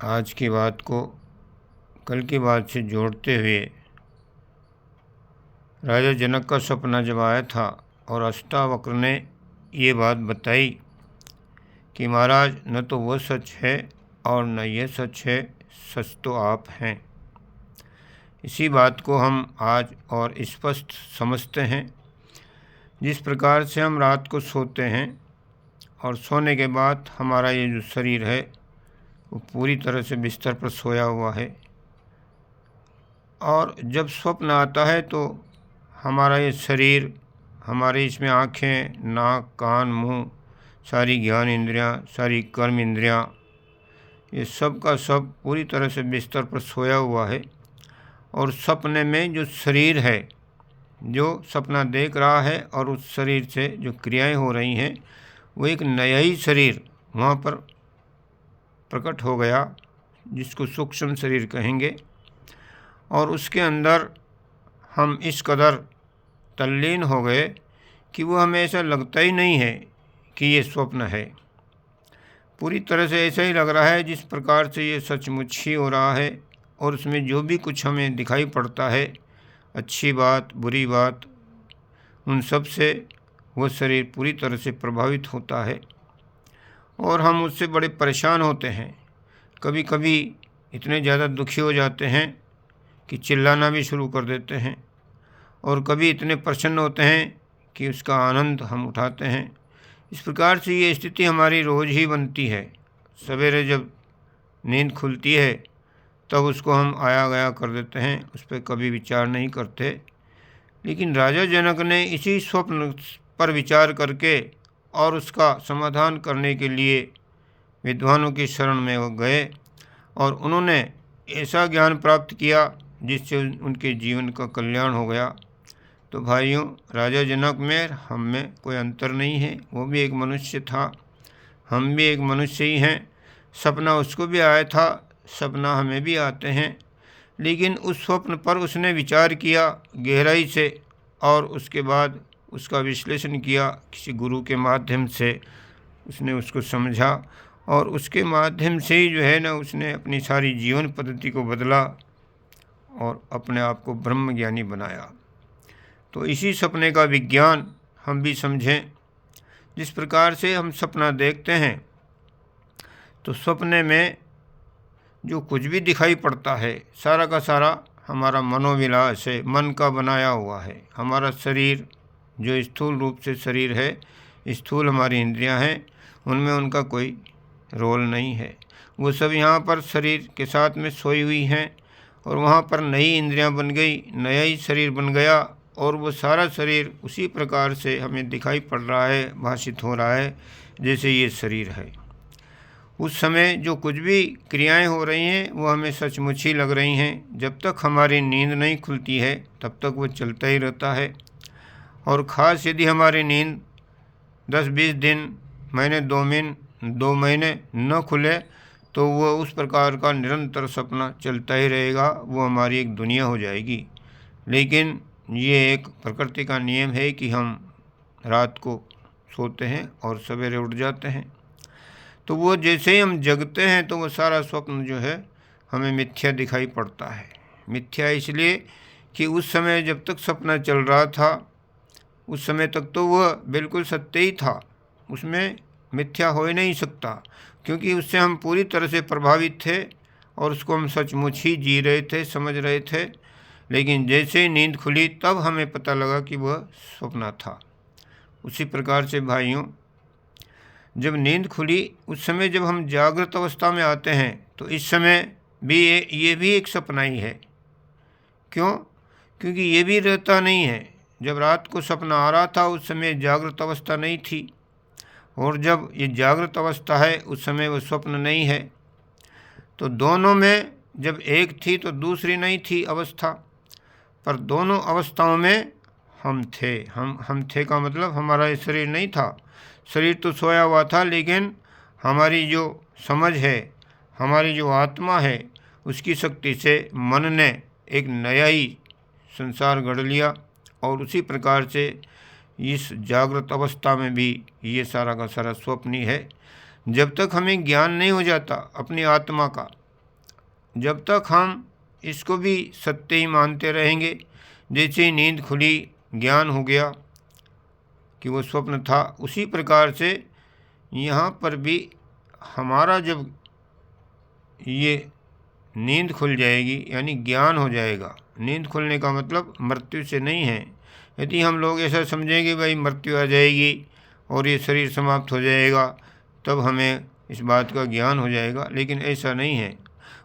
आज की बात को कल की बात से जोड़ते हुए राजा जनक का सपना जब आया था और अष्टावक्र ने ये बात बताई कि महाराज न तो वह सच है और न यह सच है, सच तो आप हैं। इसी बात को हम आज और स्पष्ट समझते हैं। जिस प्रकार से हम रात को सोते हैं और सोने के बाद हमारा ये जो शरीर है वो पूरी तरह से बिस्तर पर सोया हुआ है, और जब स्वप्न आता है तो हमारा ये शरीर, हमारे इसमें आँखें, नाक, कान, मुंह, सारी ज्ञान इंद्रियाँ, सारी कर्म इंद्रियाँ, ये सब का सब पूरी तरह से बिस्तर पर सोया हुआ है। और सपने में जो शरीर है, जो सपना देख रहा है और उस शरीर से जो क्रियाएं हो रही हैं, वो एक नया ही शरीर वहाँ पर प्रकट हो गया, जिसको सूक्ष्म शरीर कहेंगे। और उसके अंदर हम इस कदर तल्लीन हो गए कि वो हमें ऐसा लगता ही नहीं है कि ये स्वप्न है। पूरी तरह से ऐसा ही लग रहा है जिस प्रकार से ये सचमुच ही हो रहा है। और उसमें जो भी कुछ हमें दिखाई पड़ता है, अच्छी बात, बुरी बात, उन सब से वो शरीर पूरी तरह से प्रभावित होता है और हम उससे बड़े परेशान होते हैं। कभी कभी इतने ज़्यादा दुखी हो जाते हैं कि चिल्लाना भी शुरू कर देते हैं, और कभी इतने प्रसन्न होते हैं कि उसका आनंद हम उठाते हैं। इस प्रकार से ये स्थिति हमारी रोज़ ही बनती है। सवेरे जब नींद खुलती है तब उसको हम आया गया कर देते हैं, उस पर कभी विचार नहीं करते। लेकिन राजा जनक ने इसी स्वप्न पर विचार करके और उसका समाधान करने के लिए विद्वानों की शरण में वो गए और उन्होंने ऐसा ज्ञान प्राप्त किया जिससे उनके जीवन का कल्याण हो गया। तो भाइयों, राजा जनक में हम में कोई अंतर नहीं है। वो भी एक मनुष्य था, हम भी एक मनुष्य ही हैं। सपना उसको भी आया था, सपना हमें भी आते हैं। लेकिन उस स्वप्न पर उसने विचार किया गहराई से और उसके बाद उसका विश्लेषण किया, किसी गुरु के माध्यम से उसने उसको समझा और उसके माध्यम से ही जो है ना, उसने अपनी सारी जीवन पद्धति को बदला और अपने आप को ब्रह्म ज्ञानी बनाया। तो इसी सपने का विज्ञान हम भी समझें। जिस प्रकार से हम सपना देखते हैं तो सपने में जो कुछ भी दिखाई पड़ता है सारा का सारा हमारा मनोविलास है, मन का बनाया हुआ है। हमारा शरीर जो स्थूल रूप से शरीर है, स्थूल हमारी इंद्रियां हैं, उनमें उनका कोई रोल नहीं है। वो सब यहाँ पर शरीर के साथ में सोई हुई हैं और वहाँ पर नई इंद्रियां बन गई, नया ही शरीर बन गया और वो सारा शरीर उसी प्रकार से हमें दिखाई पड़ रहा है, भाषित हो रहा है जैसे ये शरीर है। उस समय जो कुछ भी क्रियाएं हो रही हैं वो हमें सचमुच ही लग रही हैं। जब तक हमारी नींद नहीं खुलती है तब तक वो चलता ही रहता है। और ख़ास यदि हमारी नींद 10-20 दिन, महीने, 2 महीने न खुले तो वो उस प्रकार का निरंतर सपना चलता ही रहेगा। वो हमारी एक दुनिया हो जाएगी। लेकिन ये एक प्रकृति का नियम है कि हम रात को सोते हैं और सवेरे उठ जाते हैं। तो वो जैसे ही हम जगते हैं तो वो सारा स्वप्न जो है हमें मिथ्या दिखाई पड़ता है। मिथ्या इसलिए कि उस समय जब तक सपना चल रहा था उस समय तक तो वह बिल्कुल सत्य ही था, उसमें मिथ्या हो ही नहीं सकता, क्योंकि उससे हम पूरी तरह से प्रभावित थे और उसको हम सचमुच ही जी रहे थे, समझ रहे थे। लेकिन जैसे ही नींद खुली तब हमें पता लगा कि वह स्वप्न था। उसी प्रकार से भाइयों, जब नींद खुली उस समय जब हम जागृत अवस्था में आते हैं तो इस समय भी ये भी एक सपना ही है। क्यों? क्योंकि ये भी रहता नहीं है। जब रात को सपना आ रहा था उस समय जागृत अवस्था नहीं थी, और जब ये जागृत अवस्था है उस समय वो स्वप्न नहीं है। तो दोनों में जब एक थी तो दूसरी नहीं थी अवस्था, पर दोनों अवस्थाओं में हम थे। हम थे का मतलब हमारा ये शरीर नहीं था, शरीर तो सोया हुआ था, लेकिन हमारी जो समझ है, हमारी जो आत्मा है, उसकी शक्ति से मन ने एक नया ही संसार गढ़ लिया। और उसी प्रकार से इस जागृत अवस्था में भी ये सारा का सारा स्वप्न ही है। जब तक हमें ज्ञान नहीं हो जाता अपनी आत्मा का, जब तक हम इसको भी सत्य ही मानते रहेंगे, जैसे ही नींद खुली ज्ञान हो गया कि वो स्वप्न था, उसी प्रकार से यहाँ पर भी हमारा जब ये नींद खुल जाएगी यानी ज्ञान हो जाएगा। नींद खुलने का मतलब मृत्यु से नहीं है। यदि हम लोग ऐसा समझेंगे भाई मृत्यु आ जाएगी और ये शरीर समाप्त हो जाएगा, तब हमें इस बात का ज्ञान हो जाएगा, लेकिन ऐसा नहीं है।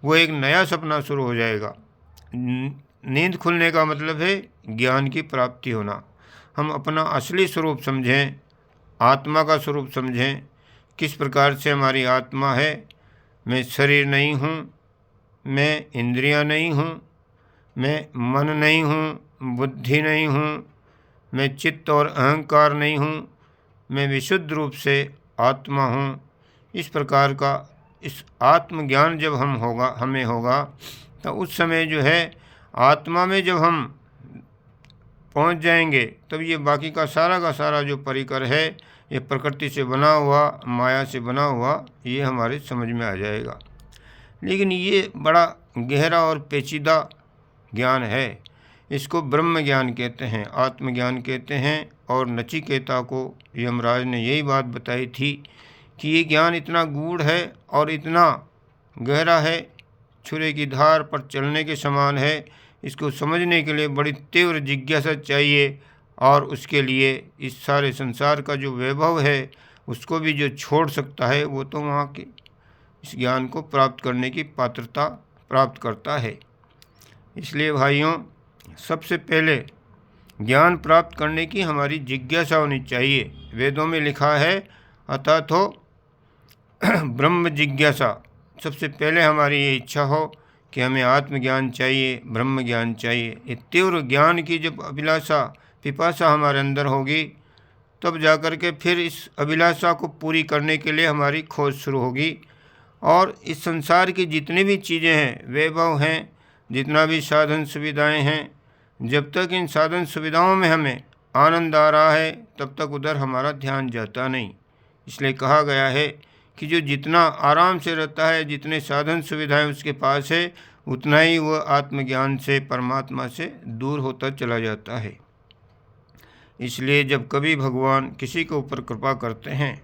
वो एक नया सपना शुरू हो जाएगा। नींद खुलने का मतलब है ज्ञान की प्राप्ति होना। हम अपना असली स्वरूप समझें, आत्मा का स्वरूप समझें, किस प्रकार से हमारी आत्मा है। मैं शरीर नहीं हूँ, मैं इंद्रियां नहीं हूँ, मैं मन नहीं हूँ, बुद्धि नहीं हूँ, मैं चित्त और अहंकार नहीं हूँ, मैं विशुद्ध रूप से आत्मा हूँ। इस प्रकार का इस आत्मज्ञान जब हमें होगा तो उस समय जो है आत्मा में जब हम पहुँच जाएंगे, तब ये बाकी का सारा जो परिकर है, ये प्रकृति से बना हुआ, माया से बना हुआ, ये हमारे समझ में आ जाएगा। लेकिन ये बड़ा गहरा और पेचीदा ज्ञान है। इसको ब्रह्म ज्ञान कहते हैं, आत्मज्ञान कहते हैं। और नचिकेता को यमराज ने यही बात बताई थी कि ये ज्ञान इतना गूढ़ है और इतना गहरा है, छुरे की धार पर चलने के समान है। इसको समझने के लिए बड़ी तीव्र जिज्ञासा चाहिए, और उसके लिए इस सारे संसार का जो वैभव है उसको भी जो छोड़ सकता है, वो तो वहाँ के इस ज्ञान को प्राप्त करने की पात्रता प्राप्त करता है। इसलिए भाइयों, सबसे पहले ज्ञान प्राप्त करने की हमारी जिज्ञासा होनी चाहिए। वेदों में लिखा है अतः तो ब्रह्म जिज्ञासा। सबसे पहले हमारी ये इच्छा हो कि हमें आत्मज्ञान चाहिए, ब्रह्म ज्ञान चाहिए। ये तीव्र ज्ञान की जब अभिलाषा, पिपासा हमारे अंदर होगी, तब जाकर के फिर इस अभिलाषा को पूरी करने के लिए हमारी खोज शुरू होगी। और इस संसार की जितनी भी चीज़ें हैं, वैभव हैं, जितना भी साधन सुविधाएं हैं, जब तक इन साधन सुविधाओं में हमें आनंद आ रहा है, तब तक उधर हमारा ध्यान जाता नहीं। इसलिए कहा गया है कि जो जितना आराम से रहता है, जितने साधन सुविधाएं उसके पास है, उतना ही वह आत्मज्ञान से, परमात्मा से दूर होता चला जाता है। इसलिए जब कभी भगवान किसी के ऊपर कृपा करते हैं,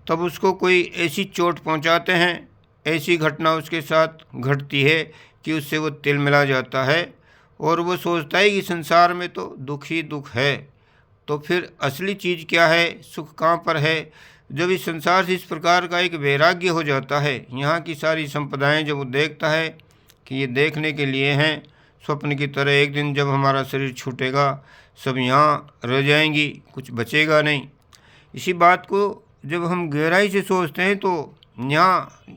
तब उसको कोई ऐसी चोट पहुंचाते हैं, ऐसी घटना उसके साथ घटती है कि उससे वो तिलमिला जाता है और वो सोचता है कि संसार में तो दुख ही दुख है। तो फिर असली चीज़ क्या है, सुख कहाँ पर है? जब इस संसार से इस प्रकार का एक वैराग्य हो जाता है, यहाँ की सारी संपदाएं जब वो देखता है कि ये देखने के लिए हैं, स्वप्न की तरह एक दिन जब हमारा शरीर छूटेगा, सब यहाँ रह जाएंगी, कुछ बचेगा नहीं। इसी बात को जब हम गहराई से सोचते हैं, तो यहाँ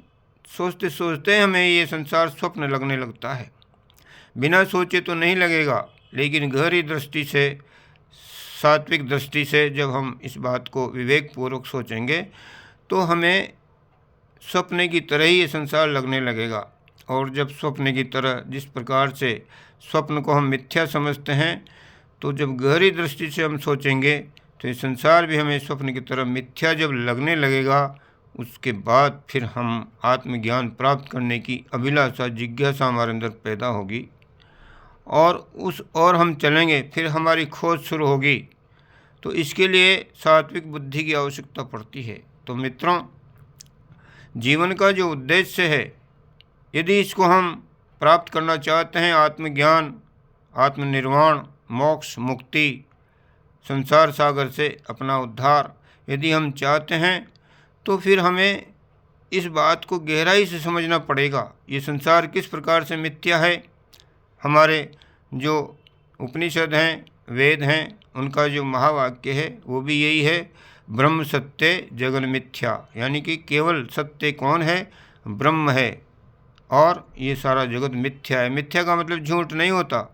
सोचते सोचते हमें ये संसार स्वप्न लगने लगता है। बिना सोचे तो नहीं लगेगा, लेकिन गहरी दृष्टि से, सात्विक दृष्टि से जब हम इस बात को विवेकपूर्वक सोचेंगे, तो हमें स्वप्न की तरह ही ये संसार लगने लगेगा। और जब स्वप्न की तरह, जिस प्रकार से स्वप्न को हम मिथ्या समझते हैं, तो जब गहरी दृष्टि से हम सोचेंगे तो ये संसार भी हमें स्वप्न की तरह मिथ्या जब लगने लगेगा, उसके बाद फिर हम आत्मज्ञान प्राप्त करने की अभिलाषा, जिज्ञासा हमारे अंदर पैदा होगी और हम चलेंगे, फिर हमारी खोज शुरू होगी। तो इसके लिए सात्विक बुद्धि की आवश्यकता पड़ती है। तो मित्रों, जीवन का जो उद्देश्य है, यदि इसको हम प्राप्त करना चाहते हैं, आत्मज्ञान, आत्मनिर्वाण, मोक्ष, मुक्ति, संसार सागर से अपना उद्धार यदि हम चाहते हैं, तो फिर हमें इस बात को गहराई से समझना पड़ेगा। ये संसार किस प्रकार से मिथ्या है। हमारे जो उपनिषद हैं, वेद हैं, उनका जो महावाक्य है वो भी यही है, ब्रह्म सत्य जगन मिथ्या। यानी कि केवल सत्य कौन है? ब्रह्म है, और ये सारा जगत मिथ्या है। मिथ्या का मतलब झूठ नहीं होता।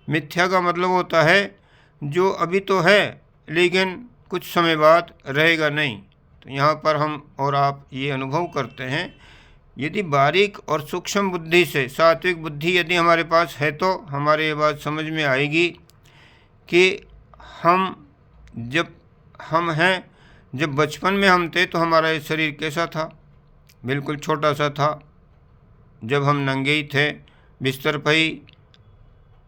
मिथ्या का मतलब होता है जो अभी तो है, लेकिन कुछ समय बाद रहेगा नहीं। तो यहाँ पर हम और आप ये अनुभव करते हैं, यदि बारीक और सूक्ष्म बुद्धि से, सात्विक बुद्धि यदि हमारे पास है, तो हमारे ये बात समझ में आएगी कि जब बचपन में हम थे, तो हमारा ये शरीर कैसा था? बिल्कुल छोटा सा था, जब हम नंगे ही थे, बिस्तर पर ही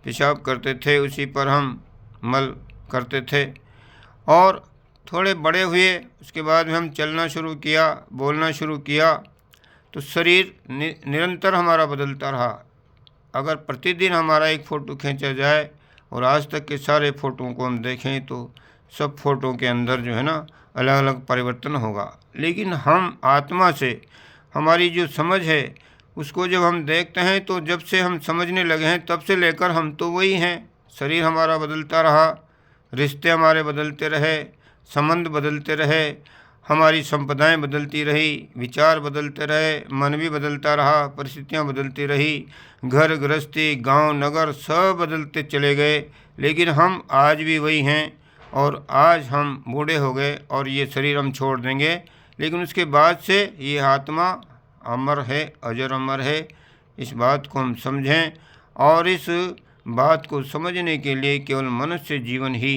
पेशाब करते थे, उसी पर हम मल करते थे। और थोड़े बड़े हुए, उसके बाद में हम चलना शुरू किया, बोलना शुरू किया, तो शरीर निरंतर हमारा बदलता रहा। अगर प्रतिदिन हमारा एक फ़ोटो खींचा जाए और आज तक के सारे फ़ोटों को हम देखें तो सब फ़ोटो के अंदर जो है ना अलग अलग परिवर्तन होगा। लेकिन हम आत्मा से, हमारी जो समझ है उसको जब हम देखते हैं तो जब से हम समझने लगे हैं तब से लेकर हम तो वही हैं। शरीर हमारा बदलता रहा, रिश्ते हमारे बदलते रहे, संबंध बदलते रहे, हमारी संपदाएं बदलती रही, विचार बदलते रहे, मन भी बदलता रहा, परिस्थितियां बदलती रही, घर गृहस्थी, गांव, नगर सब बदलते चले गए। लेकिन हम आज भी वही हैं। और आज हम बूढ़े हो गए और ये शरीर हम छोड़ देंगे, लेकिन उसके बाद से ये आत्मा अमर है, अजर अमर है। इस बात को हम समझें। और इस बात को समझने के लिए केवल मनुष्य जीवन ही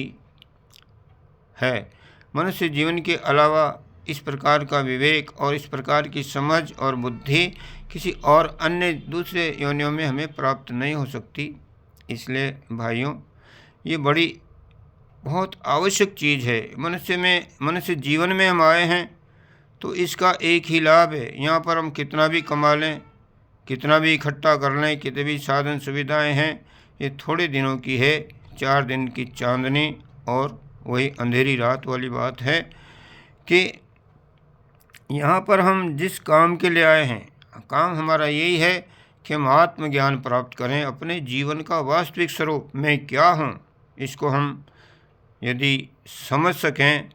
है। मनुष्य जीवन के अलावा इस प्रकार का विवेक और इस प्रकार की समझ और बुद्धि किसी और अन्य दूसरे योनियों में हमें प्राप्त नहीं हो सकती। इसलिए भाइयों, ये बड़ी बहुत आवश्यक चीज़ है। मनुष्य जीवन में हम आए हैं तो इसका एक ही लाभ है। यहाँ पर हम कितना भी कमा लें, कितना भी इकट्ठा कर लें, कितने भी साधन सुविधाएं हैं, ये थोड़े दिनों की है। 4 दिन की चांदनी और वही अंधेरी रात वाली बात है कि यहाँ पर हम जिस काम के लिए आए हैं, काम हमारा यही है कि हम आत्मज्ञान प्राप्त करें। अपने जीवन का वास्तविक स्वरूप मैं क्या हूँ, इसको हम यदि समझ सकें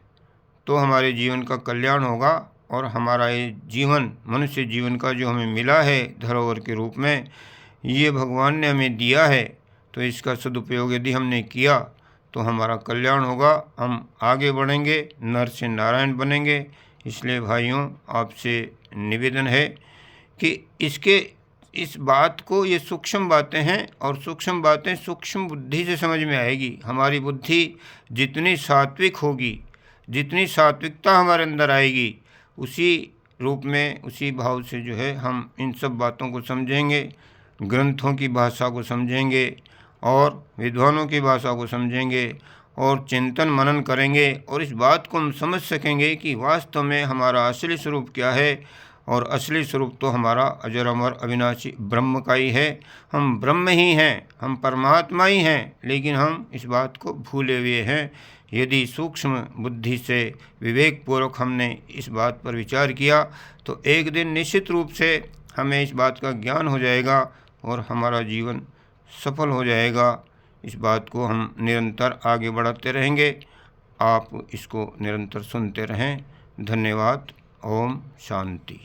तो हमारे जीवन का कल्याण होगा। और हमारा ये जीवन, मनुष्य जीवन का जो हमें मिला है धरोहर के रूप में, ये भगवान ने हमें दिया है, तो इसका सदुपयोग यदि हमने किया तो हमारा कल्याण होगा। हम आगे बढ़ेंगे, नर से नारायण बनेंगे। इसलिए भाइयों, आपसे निवेदन है कि इस बात को, ये सूक्ष्म बातें हैं और सूक्ष्म बातें सूक्ष्म बुद्धि से समझ में आएगी। हमारी बुद्धि जितनी सात्विक होगी, जितनी सात्विकता हमारे अंदर आएगी, उसी रूप में, उसी भाव से जो है हम इन सब बातों को समझेंगे, ग्रंथों की भाषा को समझेंगे और विद्वानों की भाषा को समझेंगे और चिंतन मनन करेंगे। और इस बात को हम समझ सकेंगे कि वास्तव में हमारा असली स्वरूप क्या है। और असली स्वरूप तो हमारा अजर अमर अविनाशी ब्रह्म का ही है। हम ब्रह्म ही हैं, हम परमात्मा ही हैं, लेकिन हम इस बात को भूले हुए हैं। यदि सूक्ष्म बुद्धि से विवेकपूर्वक हमने इस बात पर विचार किया तो एक दिन निश्चित रूप से हमें इस बात का ज्ञान हो जाएगा और हमारा जीवन सफल हो जाएगा। इस बात को हम निरंतर आगे बढ़ाते रहेंगे। आप इसको निरंतर सुनते रहें। धन्यवाद। ओम शांति।